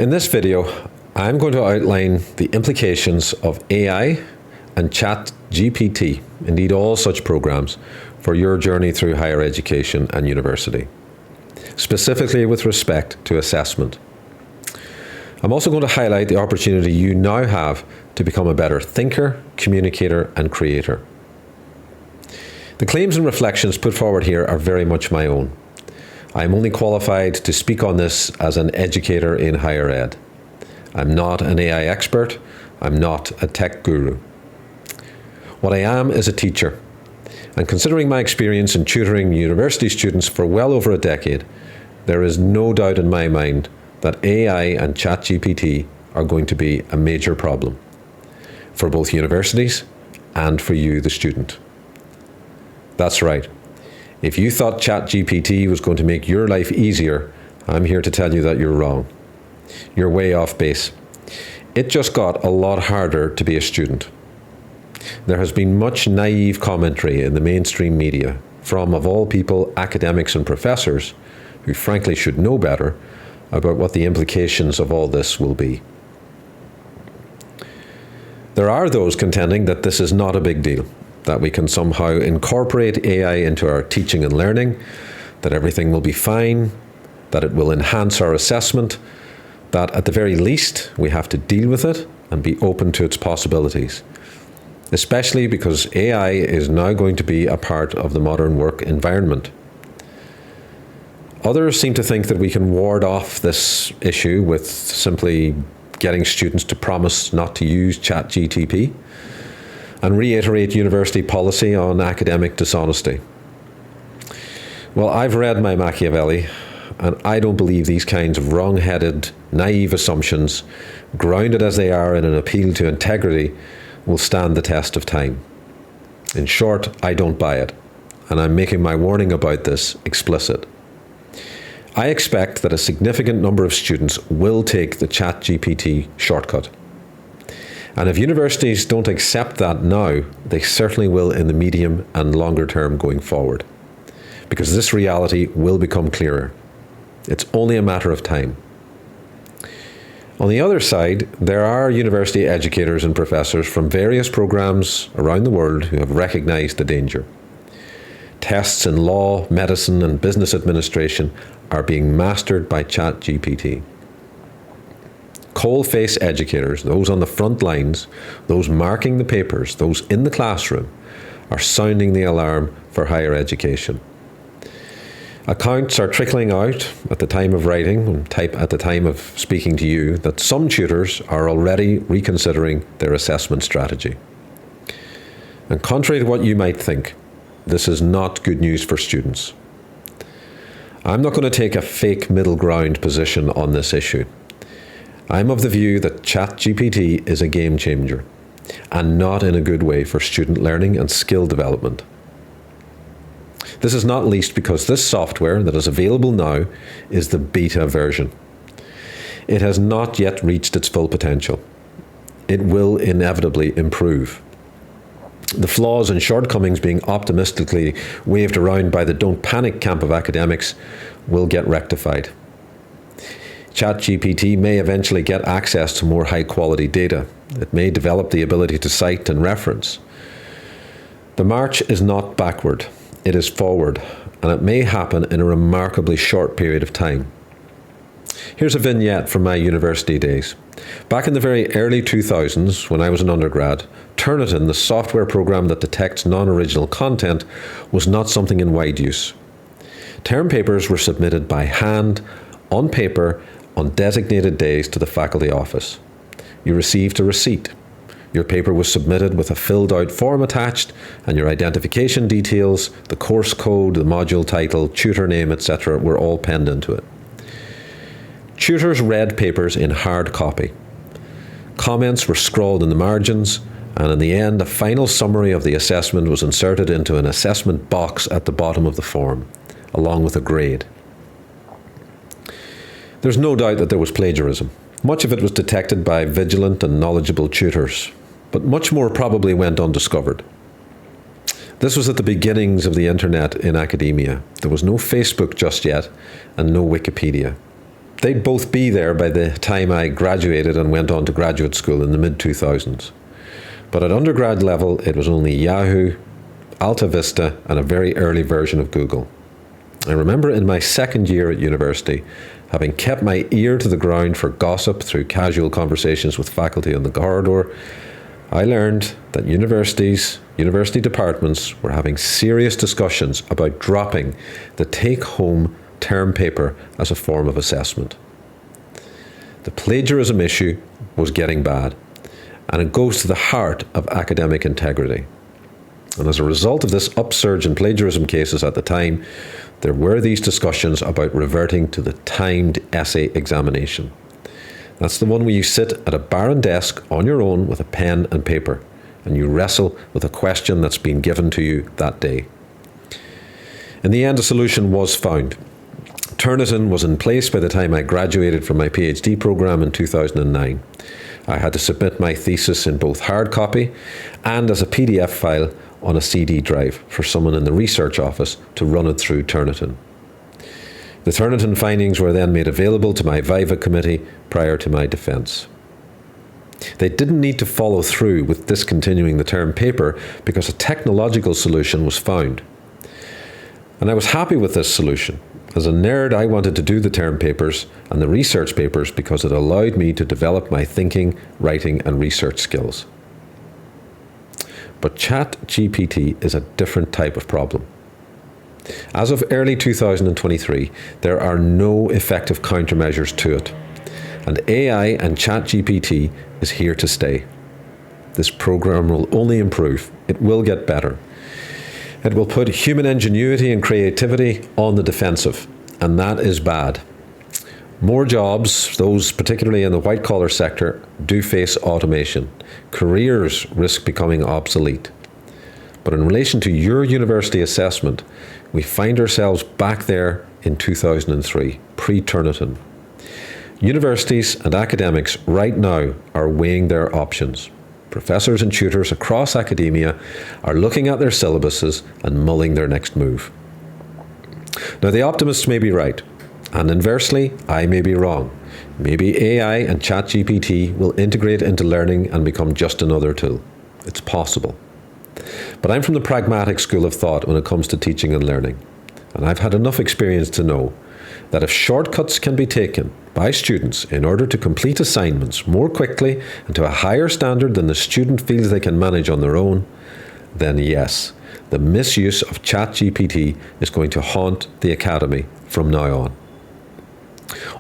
In this video, I'm going to outline the implications of AI and ChatGPT, indeed all such programs, for your journey through higher education and university, specifically with respect to assessment. I'm also going to highlight the opportunity you now have to become a better thinker, communicator, and creator. The claims and reflections put forward here are very much my own. I'm only qualified to speak on this as an educator in higher ed. I'm not an AI expert. I'm not a tech guru. What I am is a teacher. And considering my experience in tutoring university students for well over a decade, there is no doubt in my mind that AI and ChatGPT are going to be a major problem for both universities and for you, the student. That's right. If you thought ChatGPT was going to make your life easier, I'm here to tell you that you're wrong. You're way off base. It just got a lot harder to be a student. There has been much naive commentary in the mainstream media from, of all people, academics and professors who frankly should know better about what the implications of all this will be. There are those contending that this is not a big deal, that we can somehow incorporate AI into our teaching and learning, that everything will be fine, that it will enhance our assessment, that at the very least we have to deal with it and be open to its possibilities, especially because AI is now going to be a part of the modern work environment. Others seem to think that we can ward off this issue with simply getting students to promise not to use ChatGPT and reiterate university policy on academic dishonesty. Well, I've read my Machiavelli, and I don't believe these kinds of wrong-headed, naive assumptions, grounded as they are in an appeal to integrity, will stand the test of time. In short, I don't buy it, and I'm making my warning about this explicit. I expect that a significant number of students will take the ChatGPT shortcut. And if universities don't accept that now, they certainly will in the medium and longer term going forward, because this reality will become clearer. It's only a matter of time. On the other side, there are university educators and professors from various programs around the world who have recognized the danger. Tests in law, medicine, and business administration are being mastered by ChatGPT. Coal-face educators, those on the front lines, those marking the papers, those in the classroom, are sounding the alarm for higher education. Accounts are trickling out at the time of writing, and at the time of speaking to you, that some tutors are already reconsidering their assessment strategy. And contrary to what you might think, this is not good news for students. I'm not going to take a fake middle ground position on this issue. I'm of the view that ChatGPT is a game changer, and not in a good way for student learning and skill development. This is not least because this software that is available now is the beta version. It has not yet reached its full potential. It will inevitably improve. The flaws and shortcomings being optimistically waved around by the don't panic camp of academics will get rectified. ChatGPT may eventually get access to more high-quality data. It may develop the ability to cite and reference. The march is not backward, it is forward, and it may happen in a remarkably short period of time. Here's a vignette from my university days. Back in the very early 2000s, when I was an undergrad, Turnitin, the software program that detects non-original content, was not something in wide use. Term papers were submitted by hand, on paper, on designated days to the faculty office. You received a receipt. Your paper was submitted with a filled-out form attached, and your identification details, the course code, the module title, tutor name, etc. were all penned into it. Tutors read papers in hard copy. Comments were scrawled in the margins, and in the end, a final summary of the assessment was inserted into an assessment box at the bottom of the form, along with a grade. There's no doubt that there was plagiarism. Much of it was detected by vigilant and knowledgeable tutors, but much more probably went undiscovered. This was at the beginnings of the internet in academia. There was no Facebook just yet, and no Wikipedia. they'd both be there by the time I graduated and went on to graduate school in the mid-2000s. But at undergrad level, it was only Yahoo, Alta Vista, and a very early version of Google. I remember in my second year at university, having kept my ear to the ground for gossip through casual conversations with faculty on the corridor, I learned that university departments were having serious discussions about dropping the take-home term paper as a form of assessment. The plagiarism issue was getting bad, and it goes to the heart of academic integrity. And as a result of this upsurge in plagiarism cases at the time, there were these discussions about reverting to the timed essay examination. That's the one where you sit at a barren desk on your own with a pen and paper, and you wrestle with a question that's been given to you that day. In the end, a solution was found. Turnitin was in place by the time I graduated from my PhD program in 2009. I had to submit my thesis in both hard copy and as a PDF file on a CD drive for someone in the research office to run it through Turnitin. The Turnitin findings were then made available to my Viva committee prior to my defence. They didn't need to follow through with discontinuing the term paper because a technological solution was found. And I was happy with this solution. As a nerd, I wanted to do the term papers and the research papers because it allowed me to develop my thinking, writing, and research skills. But ChatGPT is a different type of problem. As of early 2023, there are no effective countermeasures to it. And AI and ChatGPT is here to stay. This program will only improve. It will get better. It will put human ingenuity and creativity on the defensive, and that is bad. More jobs, those particularly in the white-collar sector, do face automation. Careers risk becoming obsolete. But in relation to your university assessment, we find ourselves back there in 2003, pre-Turnitin. Universities and academics right now are weighing their options. Professors and tutors across academia are looking at their syllabuses and mulling their next move. Now, the optimists may be right, and inversely, I may be wrong. Maybe AI and ChatGPT will integrate into learning and become just another tool. It's possible. But I'm from the pragmatic school of thought when it comes to teaching and learning. And I've had enough experience to know that if shortcuts can be taken by students in order to complete assignments more quickly and to a higher standard than the student feels they can manage on their own, then yes, the misuse of ChatGPT is going to haunt the academy from now on.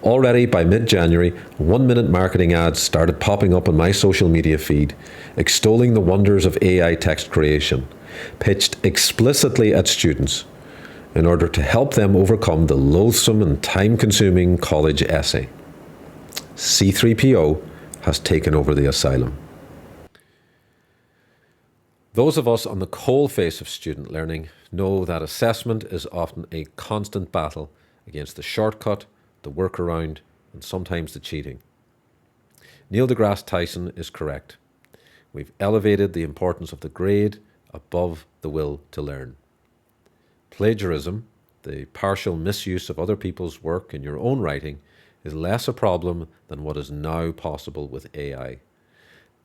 Already by mid-January, 1-minute marketing ads started popping up on my social media feed, extolling the wonders of AI text creation, pitched explicitly at students in order to help them overcome the loathsome and time-consuming college essay. C3PO has taken over the asylum. Those of us on the coalface of student learning know that assessment is often a constant battle against the shortcut, the workaround, and sometimes the cheating. Neil deGrasse Tyson is correct. We've elevated the importance of the grade above the will to learn. Plagiarism, the partial misuse of other people's work in your own writing, is less a problem than what is now possible with AI.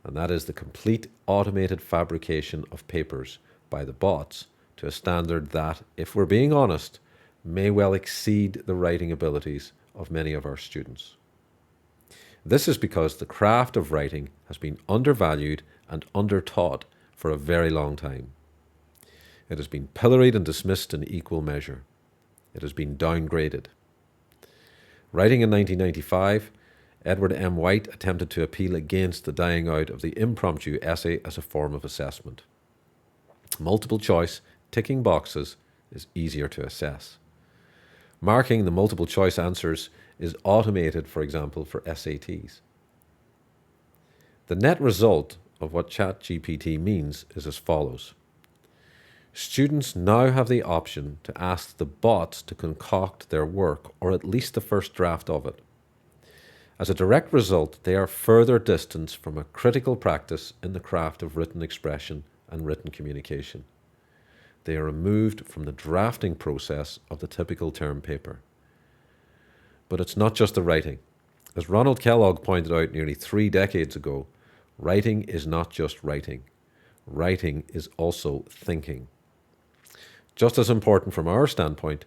And that is the complete automated fabrication of papers by the bots to a standard that, if we're being honest, may well exceed the writing abilities of many of our students. This is because the craft of writing has been undervalued and undertaught for a very long time. It has been pilloried and dismissed in equal measure. It has been downgraded. Writing in 1995, Edward M. White attempted to appeal against the dying out of the impromptu essay as a form of assessment. Multiple choice, ticking boxes, is easier to assess. Marking the multiple choice answers is automated, for example, for SATs. The net result of what ChatGPT means is as follows. Students now have the option to ask the bots to concoct their work, or at least the first draft of it. As a direct result, they are further distanced from a critical practice in the craft of written expression and written communication. They are removed from the drafting process of the typical term paper. But it's not just the writing. As Ronald Kellogg pointed out nearly 3 decades ago, writing is not just writing. Writing is also thinking. Just as important from our standpoint,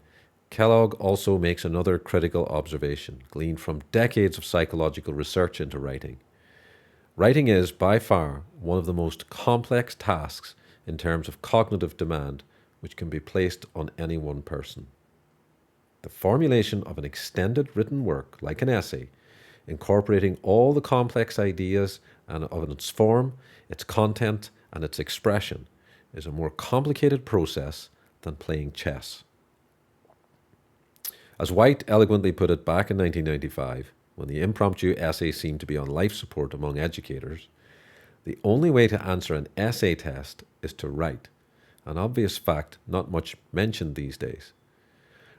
Kellogg also makes another critical observation, gleaned from decades of psychological research into writing. Writing is, by far, one of the most complex tasks in terms of cognitive demand which can be placed on any one person. The formulation of an extended written work, like an essay, incorporating all the complex ideas and of its form, its content, and its expression, is a more complicated process than playing chess. As White eloquently put it back in 1995, when the impromptu essay seemed to be on life support among educators, the only way to answer an essay test is to write, an obvious fact not much mentioned these days.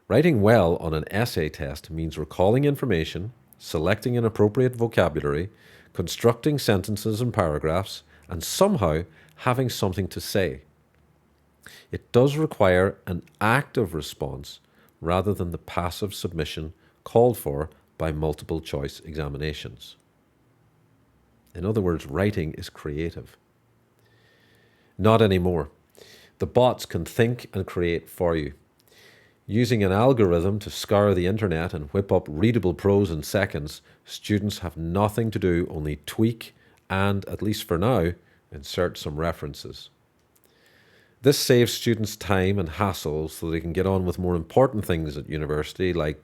Writing well on an essay test means recalling information, selecting an appropriate vocabulary, constructing sentences and paragraphs, and somehow having something to say. It does require an active response rather than the passive submission called for by multiple choice examinations. In other words, writing is creative. Not anymore. The bots can think and create for you. Using an algorithm to scour the internet and whip up readable prose in seconds, students have nothing to do, only tweak and, at least for now, insert some references. This saves students time and hassle so they can get on with more important things at university, like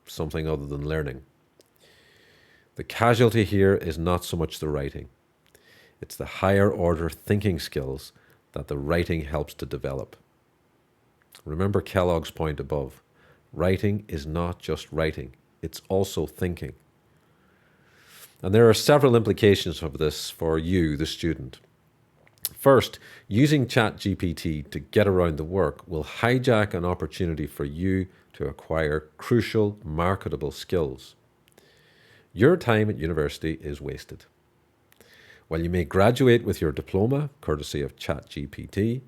something other than learning. The casualty here is not so much the writing. It's the higher order thinking skills that the writing helps to develop. Remember Kellogg's point above. Writing is not just writing, it's also thinking. And there are several implications of this for you, the student. First, using ChatGPT to get around the work will hijack an opportunity for you to acquire crucial, marketable skills. Your time at university is wasted. While you may graduate with your diploma, courtesy of ChatGPT,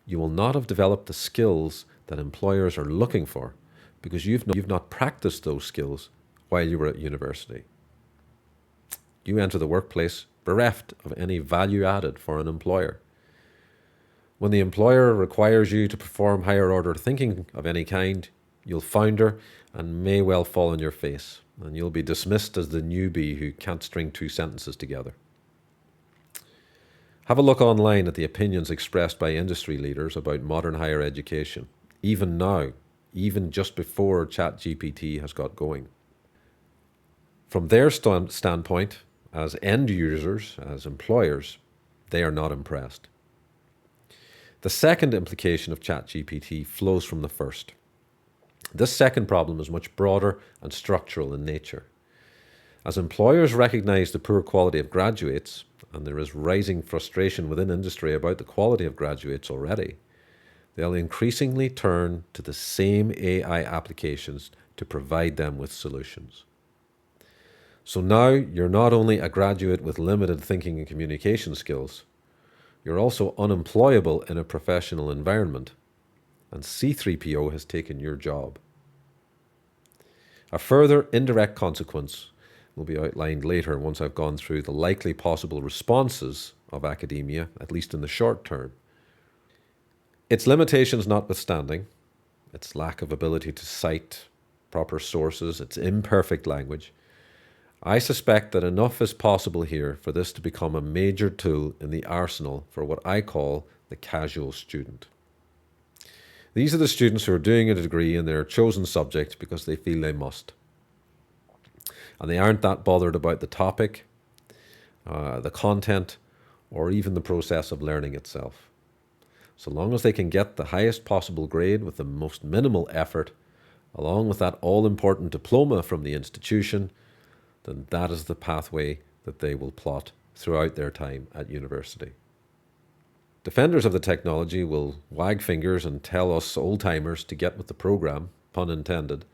you will not have developed the skills that employers are looking for because you've not practiced those skills while you were at university. You enter the workplace bereft of any value added for an employer. When the employer requires you to perform higher order thinking of any kind, you'll founder and may well fall on your face, and you'll be dismissed as the newbie who can't string two sentences together. Have a look online at the opinions expressed by industry leaders about modern higher education, even now, even just before ChatGPT has got going. From their standpoint, as end users, as employers, they are not impressed. The second implication of ChatGPT flows from the first. This second problem is much broader and structural in nature. As employers recognize the poor quality of graduates, and there is rising frustration within industry about the quality of graduates already, they'll increasingly turn to the same AI applications to provide them with solutions. So now you're not only a graduate with limited thinking and communication skills, you're also unemployable in a professional environment, and C3PO has taken your job. A further indirect consequence will be outlined later once I've gone through the likely possible responses of academia, at least in the short term. Its limitations notwithstanding, its lack of ability to cite proper sources, its imperfect language, I suspect that enough is possible here for this to become a major tool in the arsenal for what I call the casual student. These are the students who are doing a degree in their chosen subject because they feel they must. And they aren't that bothered about the topic, the content, or even the process of learning itself. So long as they can get the highest possible grade with the most minimal effort, along with that all-important diploma from the institution, then that is the pathway that they will plot throughout their time at university. Defenders of the technology will wag fingers and tell us old-timers to get with the program, pun intended,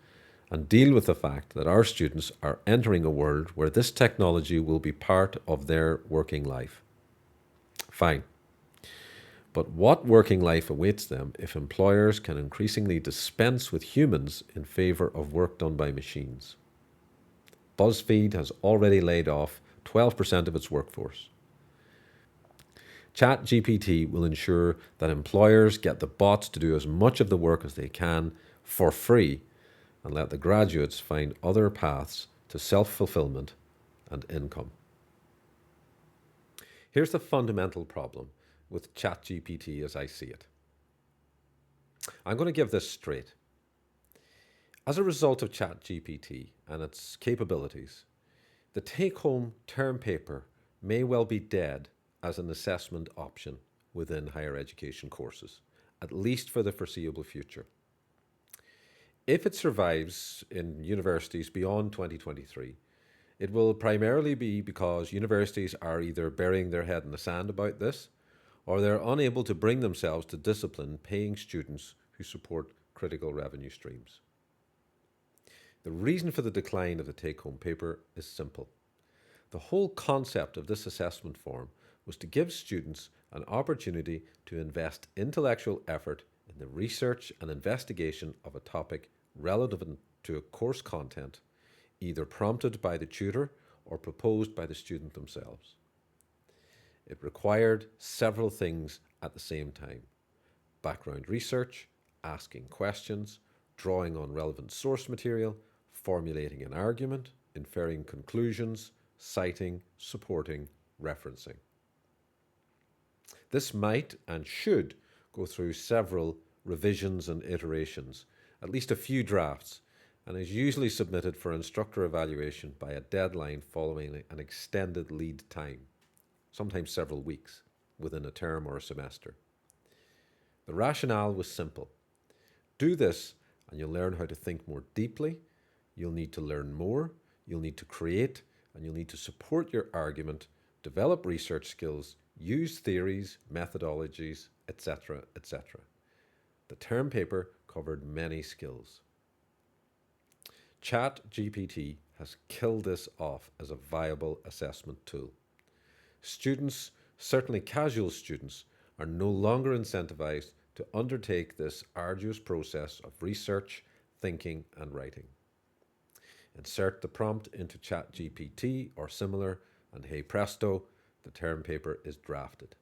and deal with the fact that our students are entering a world where this technology will be part of their working life. Fine. But what working life awaits them if employers can increasingly dispense with humans in favor of work done by machines? BuzzFeed has already laid off 12% of its workforce. ChatGPT will ensure that employers get the bots to do as much of the work as they can for free and let the graduates find other paths to self-fulfillment and income. Here's the fundamental problem with ChatGPT as I see it. I'm going to give this straight. As a result of ChatGPT and its capabilities, the take-home term paper may well be dead as an assessment option within higher education courses, at least for the foreseeable future. If it survives in universities beyond 2023, it will primarily be because universities are either burying their head in the sand about this, or they're unable to bring themselves to discipline paying students who support critical revenue streams. The reason for the decline of the take-home paper is simple. The whole concept of this assessment form was to give students an opportunity to invest intellectual effort in the research and investigation of a topic relevant to a course content, either prompted by the tutor or proposed by the student themselves. It required several things at the same time: background research, asking questions, drawing on relevant source material, formulating an argument, inferring conclusions, citing, supporting, referencing. This might and should go through several revisions and iterations, at least a few drafts, and is usually submitted for instructor evaluation by a deadline following an extended lead time, sometimes several weeks, within a term or a semester. The rationale was simple. Do this and you'll learn how to think more deeply, you'll need to learn more, you'll need to create, and you'll need to support your argument, develop research skills, use theories, methodologies, etc., etc. The term paper covered many skills. ChatGPT has killed this off as a viable assessment tool. Students, certainly casual students, are no longer incentivized to undertake this arduous process of research, thinking, and writing. Insert the prompt into ChatGPT or similar, and hey presto, the term paper is drafted.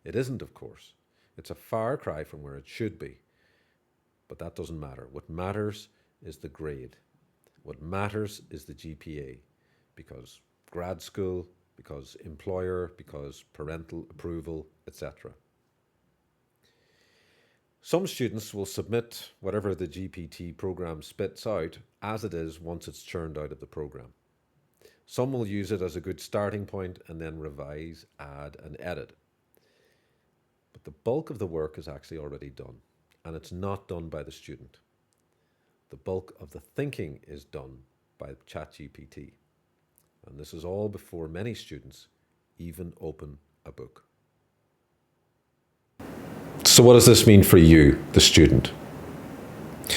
It isn't, of course. It's a far cry from where it should be. But that doesn't matter. What matters is the grade. What matters is the GPA, because grad school, because employer, because parental approval, etc. Some students will submit whatever the GPT program spits out as it is once it's churned out of the program. Some will use it as a good starting point and then revise, add, and edit. But the bulk of the work is actually already done, and it's not done by the student. The bulk of the thinking is done by ChatGPT, and this is all before many students even open a book. So what does this mean for you, the student?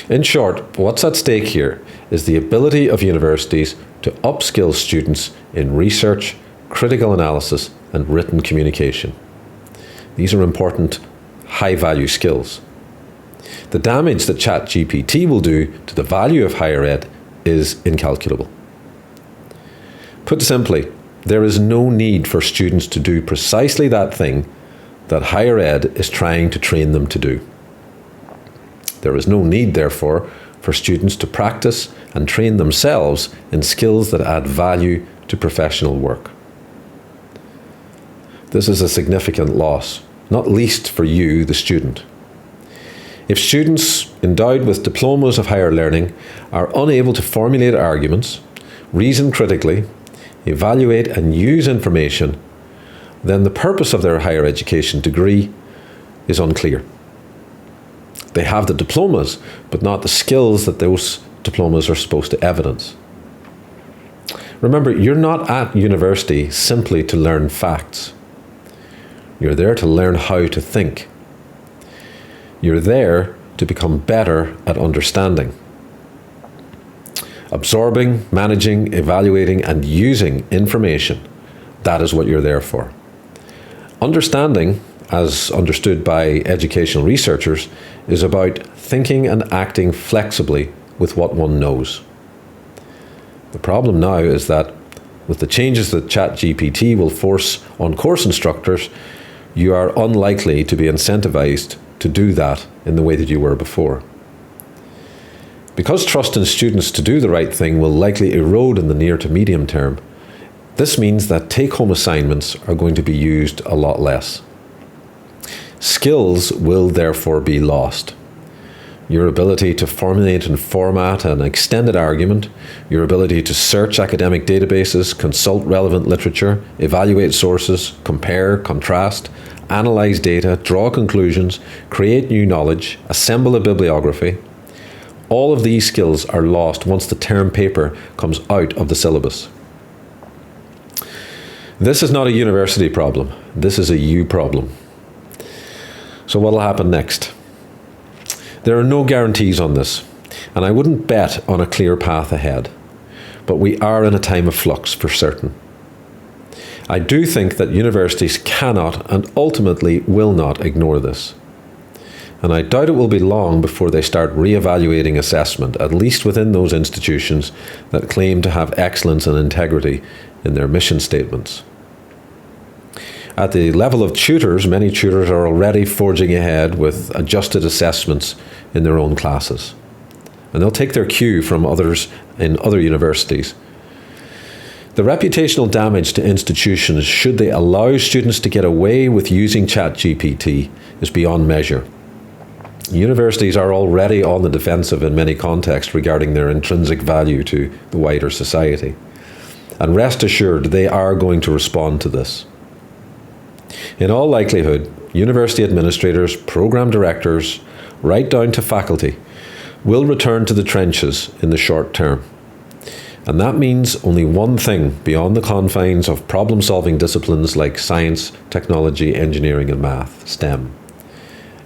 In short, what's at stake here is the ability of universities to upskill students in research, critical analysis, and written communication. These are important, high-value skills. The damage that ChatGPT will do to the value of higher ed is incalculable. Put simply, there is no need for students to do precisely that thing that higher ed is trying to train them to do. There is no need, therefore, for students to practice and train themselves in skills that add value to professional work. This is a significant loss, not least for you, the student. If students endowed with diplomas of higher learning are unable to formulate arguments, reason critically, evaluate and use information, then the purpose of their higher education degree is unclear. They have the diplomas, but not the skills that those diplomas are supposed to evidence. Remember, you're not at university simply to learn facts. You're there to learn how to think. You're there to become better at understanding. Absorbing, managing, evaluating, and using information. That is what you're there for. Understanding, as understood by educational researchers, is about thinking and acting flexibly with what one knows. The problem now is that with the changes that ChatGPT will force on course instructors, you are unlikely to be incentivized to do that in the way that you were before. Because trust in students to do the right thing will likely erode in the near to medium term, this means that take-home assignments are going to be used a lot less. Skills will therefore be lost. Your ability to formulate and format an extended argument, your ability to search academic databases, consult relevant literature, evaluate sources, compare, contrast, analyze data, draw conclusions, create new knowledge, assemble a bibliography. All of these skills are lost once the term paper comes out of the syllabus. This is not a university problem. This is a you problem. So what will happen next? There are no guarantees on this, and I wouldn't bet on a clear path ahead. But we are in a time of flux for certain. I do think that universities cannot and ultimately will not ignore this. And I doubt it will be long before they start re-evaluating assessment, at least within those institutions that claim to have excellence and integrity in their mission statements. At the level of tutors, many tutors are already forging ahead with adjusted assessments in their own classes. And they'll take their cue from others in other universities. The reputational damage to institutions should they allow students to get away with using ChatGPT is beyond measure. Universities are already on the defensive in many contexts regarding their intrinsic value to the wider society. And rest assured, they are going to respond to this. In all likelihood, university administrators, program directors, right down to faculty, will return to the trenches in the short term. And that means only one thing beyond the confines of problem-solving disciplines like science, technology, engineering, and math, STEM.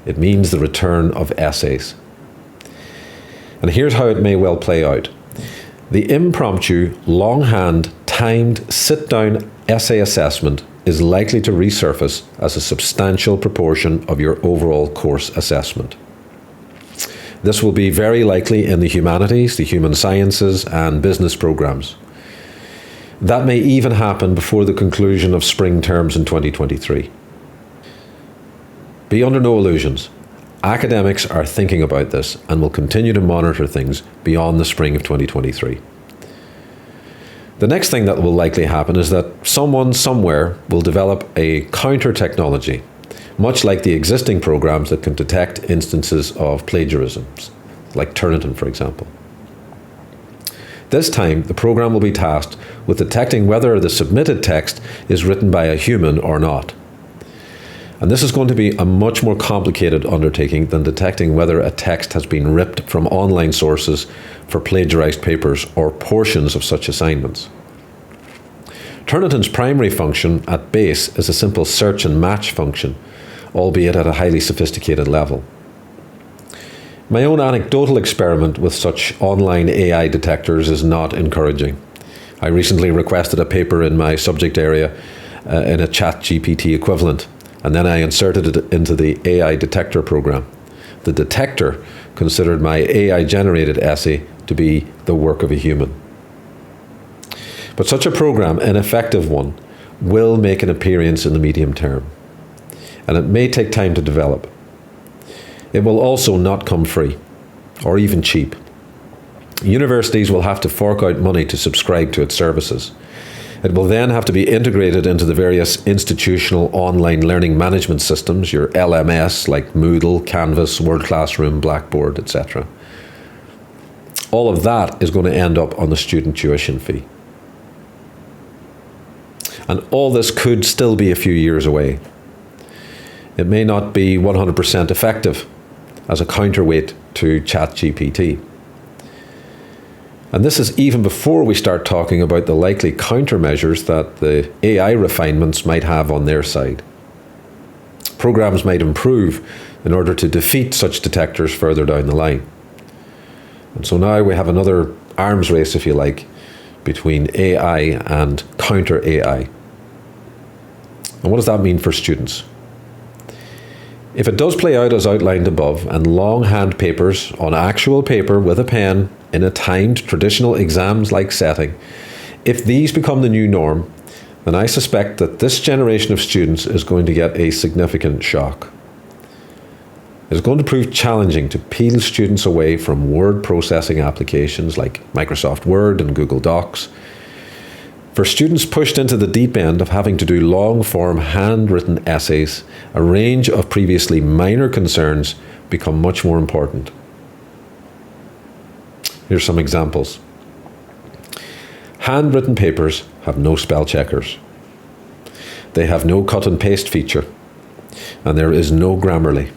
It means the return of essays. And here's how it may well play out. The impromptu, longhand, timed, sit-down essay assessment is likely to resurface as a substantial proportion of your overall course assessment. This will be very likely in the humanities, the human sciences, and business programs. That may even happen before the conclusion of spring terms in 2023. Be under no illusions. Academics are thinking about this and will continue to monitor things beyond the spring of 2023. The next thing that will likely happen is that someone somewhere will develop a counter technology, much like the existing programs that can detect instances of plagiarism, like Turnitin, for example. This time, the program will be tasked with detecting whether the submitted text is written by a human or not. And this is going to be a much more complicated undertaking than detecting whether a text has been ripped from online sources for plagiarized papers or portions of such assignments. Turnitin's primary function at base is a simple search and match function, albeit at a highly sophisticated level. My own anecdotal experiment with such online AI detectors is not encouraging. I recently requested a paper in my subject area in a ChatGPT equivalent, and then I inserted it into the AI detector program. The detector considered my AI-generated essay to be the work of a human. But such a program, an effective one, will make an appearance in the medium term, and it may take time to develop. It will also not come free, or even cheap. Universities will have to fork out money to subscribe to its services. It will then have to be integrated into the various institutional online learning management systems, your LMS like Moodle, Canvas, Word Classroom, Blackboard, etc. All of that is going to end up on the student tuition fee. And all this could still be a few years away. It may not be 100% effective as a counterweight to ChatGPT. And this is even before we start talking about the likely countermeasures that the AI refinements might have on their side. Programs might improve in order to defeat such detectors further down the line. And so now we have another arms race, if you like, between AI and counter AI. And what does that mean for students? If it does play out as outlined above, and longhand papers on actual paper with a pen in a timed traditional exams-like setting, if these become the new norm, then I suspect that this generation of students is going to get a significant shock. It's going to prove challenging to peel students away from word processing applications like Microsoft Word and Google Docs. For students pushed into the deep end of having to do long-form handwritten essays, a range of previously minor concerns become much more important. Here's some examples. Handwritten papers have no spell checkers. They have no cut and paste feature, and there is no Grammarly.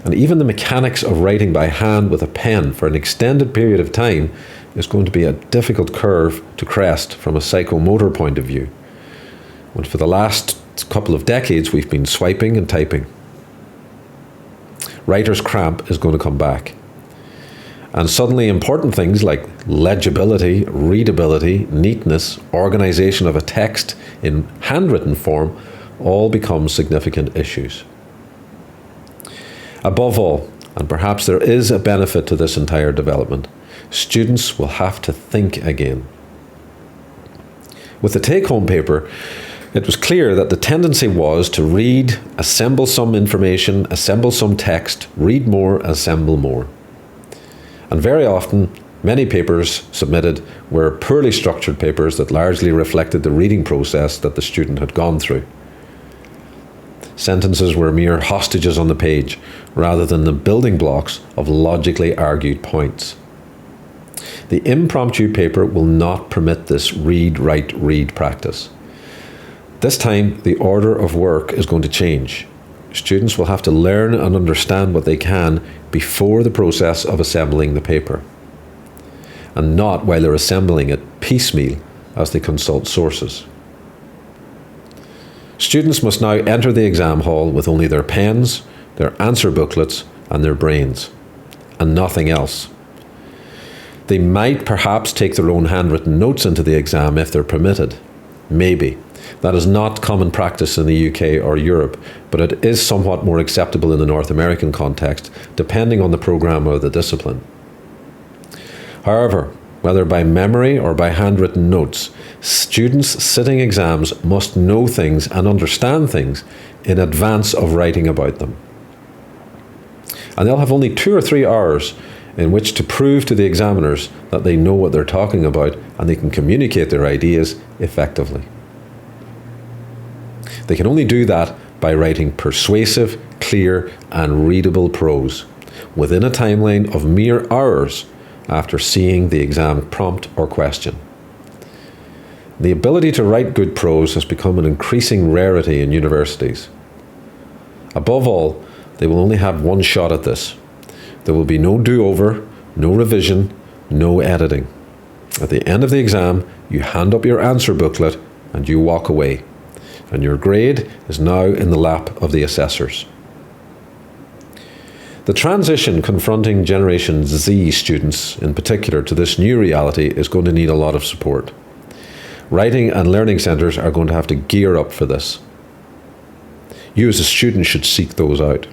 And even the mechanics of writing by hand with a pen for an extended period of time is going to be a difficult curve to crest from a psychomotor point of view. And for the last couple of decades, we've been swiping and typing. Writer's cramp is going to come back. And suddenly important things like legibility, readability, neatness, organization of a text in handwritten form all become significant issues. Above all, and perhaps there is a benefit to this entire development, students will have to think again. With the take-home paper, it was clear that the tendency was to read, assemble some information, assemble some text, read more, assemble more. And very often, many papers submitted were poorly structured papers that largely reflected the reading process that the student had gone through. Sentences were mere hostages on the page, rather than the building blocks of logically argued points. The impromptu paper will not permit this read, write, read practice. This time, the order of work is going to change. Students will have to learn and understand what they can before the process of assembling the paper, and not while they're assembling it piecemeal as they consult sources. Students must now enter the exam hall with only their pens, their answer booklets, and their brains, and nothing else. They might perhaps take their own handwritten notes into the exam if they're permitted. Maybe. That is not common practice in the UK or Europe, but it is somewhat more acceptable in the North American context, depending on the programme or the discipline. However, whether by memory or by handwritten notes, students sitting exams must know things and understand things in advance of writing about them. And they'll have only 2 or 3 hours in which to prove to the examiners that they know what they're talking about and they can communicate their ideas effectively. They can only do that by writing persuasive, clear, and readable prose within a timeline of mere hours after seeing the exam prompt or question. The ability to write good prose has become an increasing rarity in universities. Above all, they will only have one shot at this. There will be no do-over, no revision, no editing. At the end of the exam, you hand up your answer booklet and you walk away. And your grade is now in the lap of the assessors. The transition confronting Generation Z students, in particular, to this new reality is going to need a lot of support. Writing and learning centres are going to have to gear up for this. You as a student should seek those out.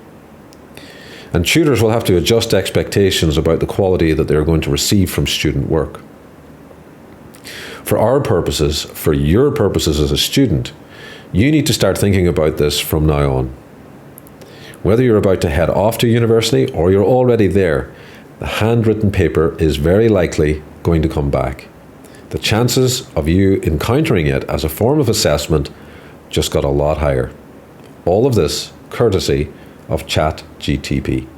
And tutors will have to adjust expectations about the quality that they're going to receive from student work. For our purposes, for your purposes as a student, you need to start thinking about this from now on. Whether you're about to head off to university or you're already there, the handwritten paper is very likely going to come back. The chances of you encountering it as a form of assessment just got a lot higher. All of this courtesy of ChatGPT.